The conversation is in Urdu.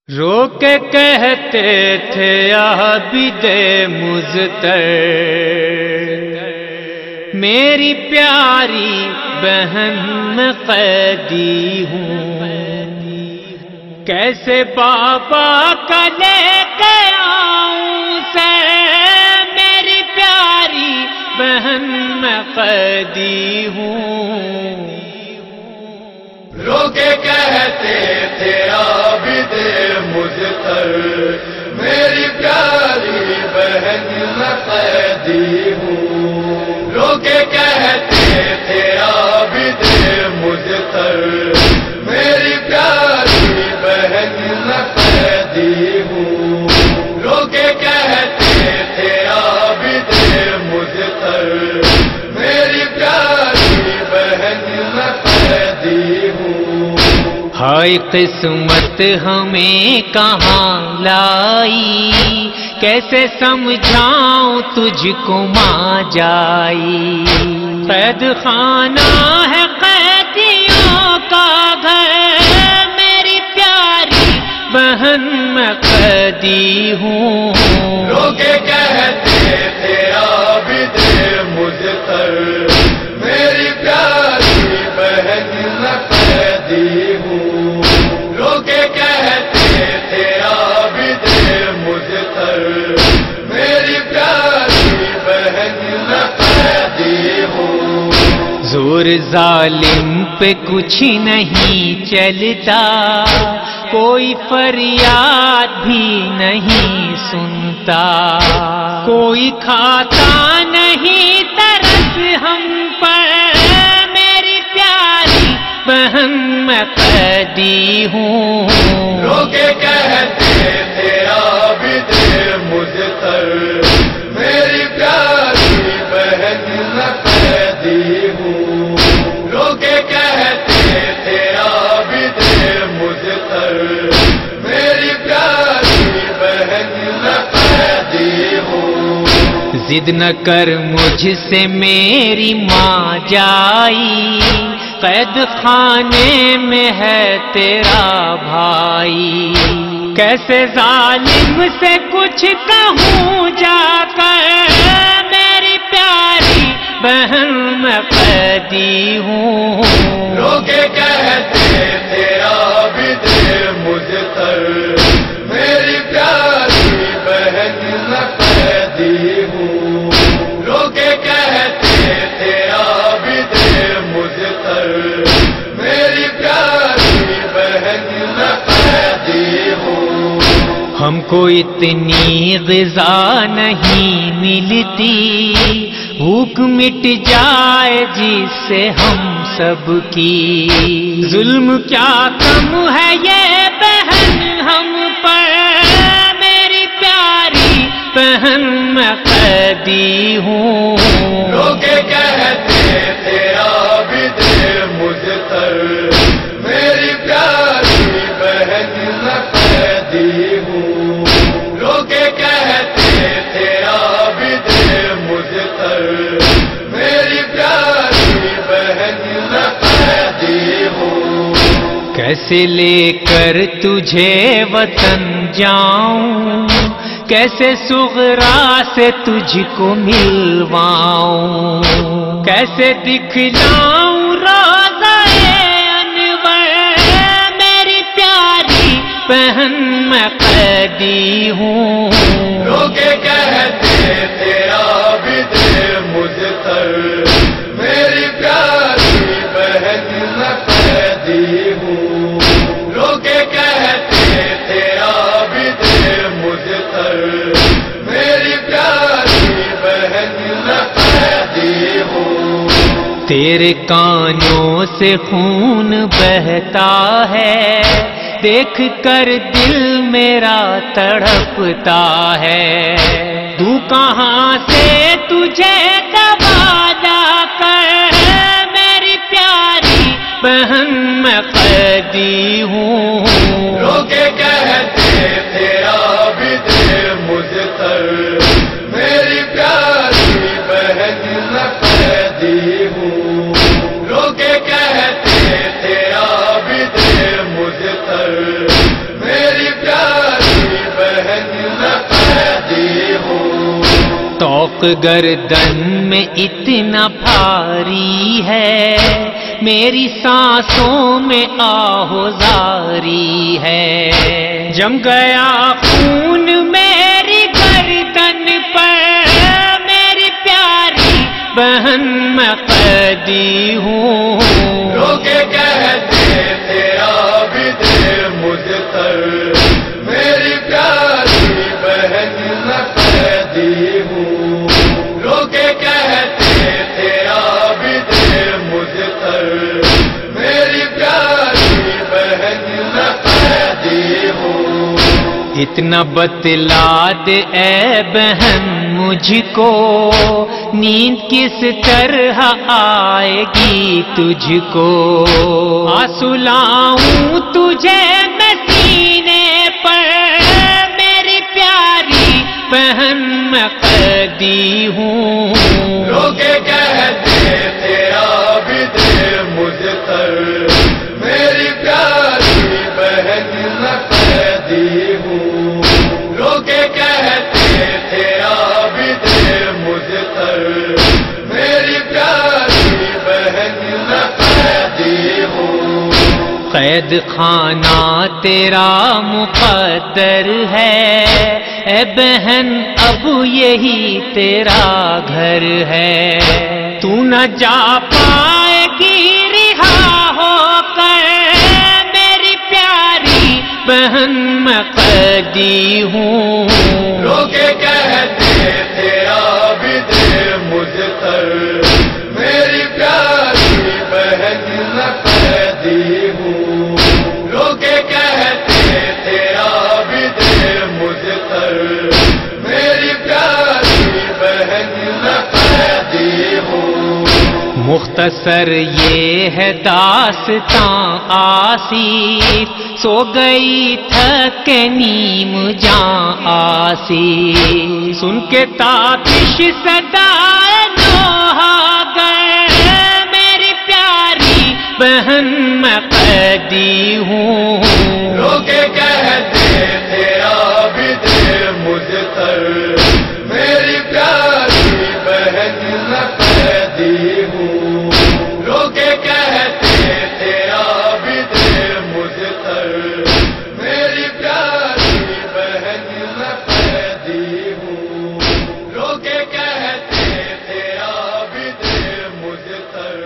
رو کے کہتے تھے عابد مزتر، میری پیاری بہن میں قیدی ہوں، کیسے بابا کا لے کے آؤں سر، میری پیاری بہن میں قیدی ہوں۔ رو کے کہتے تھے عابد مزتر، میری پیاری بہن میں قیدی ہوں۔ رو کے کہتے تھے عابد مزتر، میری پیاری بہن میں قیدی ہوں۔ رو کے کہتے تھے عابد مزتر، میری پیاری بہن میں قیدی ہوں۔ ہائے قسمت ہمیں کہاں لائی، کیسے سمجھاؤں تجھ کو ماں جائی، قید خانہ ہے قیدیوں کا گھر، میری پیاری بہن میں قیدی ہوں۔ رو کے کہتے تھے عابد مزتر، میری پیاری بہن میں قیدی ہوں۔ رو کے کہتے تھے عابد مزتر، میری پیاری بہن میں قیدی ہوں۔ زور ظالم پہ کچھ نہیں چلتا، کوئی فریاد بھی نہیں سنتا، کوئی کھاتا نہیں ترس ہم پر، میری پیاری بہن میں قیدی ہوں۔ رو کے کہتے تھے عابد مزتر، میری پیاری بہن میں قیدی ہوں۔ رو کے کہتے تھے عابد مزتر، میری پیاری بہن میں قیدی ہوں۔ ضد نہ کر مجھ سے میری ماں جائی، قید خانے میں ہے تیرا بھائی، کیسے ظالم سے کچھ کہوں جا کر، میری پیاری بہن میں قیدی ہوں۔ رو کے کہتے تھے عابد مزتر، میری پیاری بہن میں قیدی ہوں۔ رو کے کہتے تھے عابد مزتر، میری پیاری بہن میں قیدی ہوں۔ ہم کو اتنی غذا نہیں ملتی، بھوک مٹ جائے جس سے ہم سب کی، ظلم کیا کم ہے یہ بہن ہم پر، میری پیاری بہن میں قیدی ہوں۔ رو کے کہتے تھے عابد مزتر، میری پیاری بہن میں قیدی ہوں۔ رو کے کہتے تھے عابد مزتر، میری پیاری بہن میں قیدی ہوں۔ کیسے لے کر تجھے وطن جاؤں، کیسے صغرا سے تجھ کو ملواؤں، کیسے دکھلاؤں روضہ انور، میری پیاری بہن میں قیدی ہوں۔ رو کے کہتے تھے عابد مزتر، میری پیاری بہن میں قیدی ہوں۔ رو کے کہتے تھے عابد مزتر، میری پیاری بہن میں قیدی ہوں۔ تیرے کانوں سے خون بہتا ہے، دیکھ کر دل میرا تڑپتا ہے، تو کہاں سے تجھے دبا لا کر، میری پیاری بہن میں قیدی ہوں۔ رو کے کہتے تھے عابد مزتر، میری پیاری بہن میں قیدی ہوں۔ رو کے کہتے تھے عابد مزتر، میری پیاری شوق گردن میں اتنا بھاری ہے، میری سانسوں میں آہوزاری ہے، جم گیا خون میری گردن پر، میری پیاری بہن میں قیدی ہوں۔ لوگ کہتے تیرا بھی دل مجھتر، میری پیاری بہن میں قیدی ہوں۔ لوگ کہتے تیرا بھی دل مجھتر، میری پیاری بہن میں قیدی ہوں۔ اتنا بتلا دے اے بہن مجھ کو، نیند کس طرح آئے گی تجھ کو، آنسو لاؤں تجھے میں سینے پر، میری پیاری بہن میں قیدی ہوں۔ لوگ کہتے تیرا بھی دل مجھتر، میری پیاری بہن میں قیدی ہوں۔ لوگ کہتے تیرا بھی دل مجھتر، میری پیاری بہن میں قیدی ہوں۔ قید خانہ تیرا مقدر ہے اے بہن، اب یہی تیرا گھر ہے، تو نہ جا پائے گی رہا ہو کر، میری پیاری بہن میں قیدی ہوں۔ لوگ کہتے تیرا بھی دل مجھتر، میری پیاری بہن میں قیدی ہوں۔ لوگ کہتے تیرا بھی دل مجھتر، میری پیاری بہن میں قیدی ہوں۔ مختصر یہ ہے داستاں آصف، سو گئی تھک نیم جاں آصف، سن کے تابش صدائے نوحہ گر، میری پیاری بہن میں قیدی ہوں۔ لوگ کہتے تیرا بھی دل مجھتر، میری پیاری بہن میں قیدی ہوں۔ لوگ کہتے تیرا بھی دل مجھتر، میری پیاری بہن میں قیدی ہوں۔ لوگ کہتے تیرا بھی دل مجھتر،